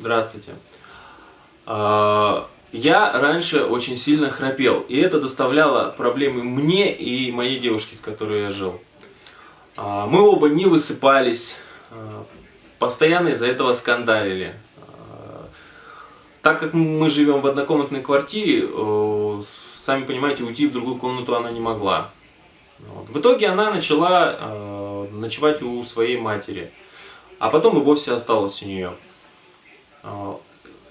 Здравствуйте. Я раньше очень сильно храпел, и это доставляло проблемы мне и моей девушке, с которой я жил. Мы оба не высыпались, постоянно из-за этого скандалили. Так как мы живем в однокомнатной квартире, сами понимаете, уйти в другую комнату она не могла. В итоге она начала ночевать у своей матери, а потом и вовсе осталась у нее.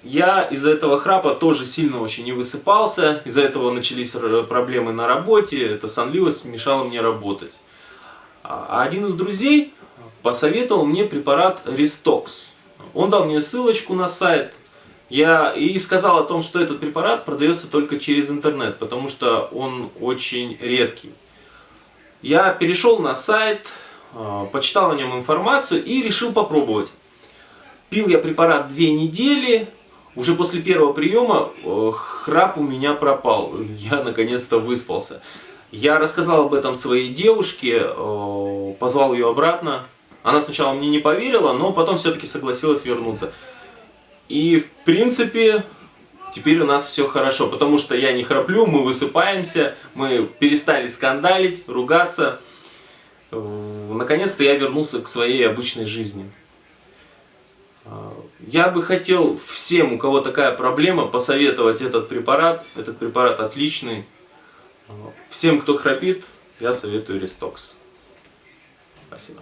Я из-за этого храпа тоже сильно очень не высыпался, из-за этого начались проблемы на работе, эта сонливость мешала мне работать. А один из друзей посоветовал мне препарат Рестокс. Он дал мне ссылочку на сайт и сказал о том, что этот препарат продается только через интернет, потому что он очень редкий. Я перешел на сайт, почитал о нем информацию и решил попробовать. Пил я препарат 2 недели, уже после первого приема храп у меня пропал, я наконец-то выспался. Я рассказал об этом своей девушке, позвал ее обратно. Она сначала мне не поверила, но потом все-таки согласилась вернуться. И в принципе теперь у нас все хорошо, потому что я не храплю, мы высыпаемся, мы перестали скандалить, ругаться. Наконец-то я вернулся к своей обычной жизни. Я бы хотел всем, у кого такая проблема, посоветовать этот препарат. Этот препарат отличный. Всем, кто храпит, я советую Рестокс. Спасибо.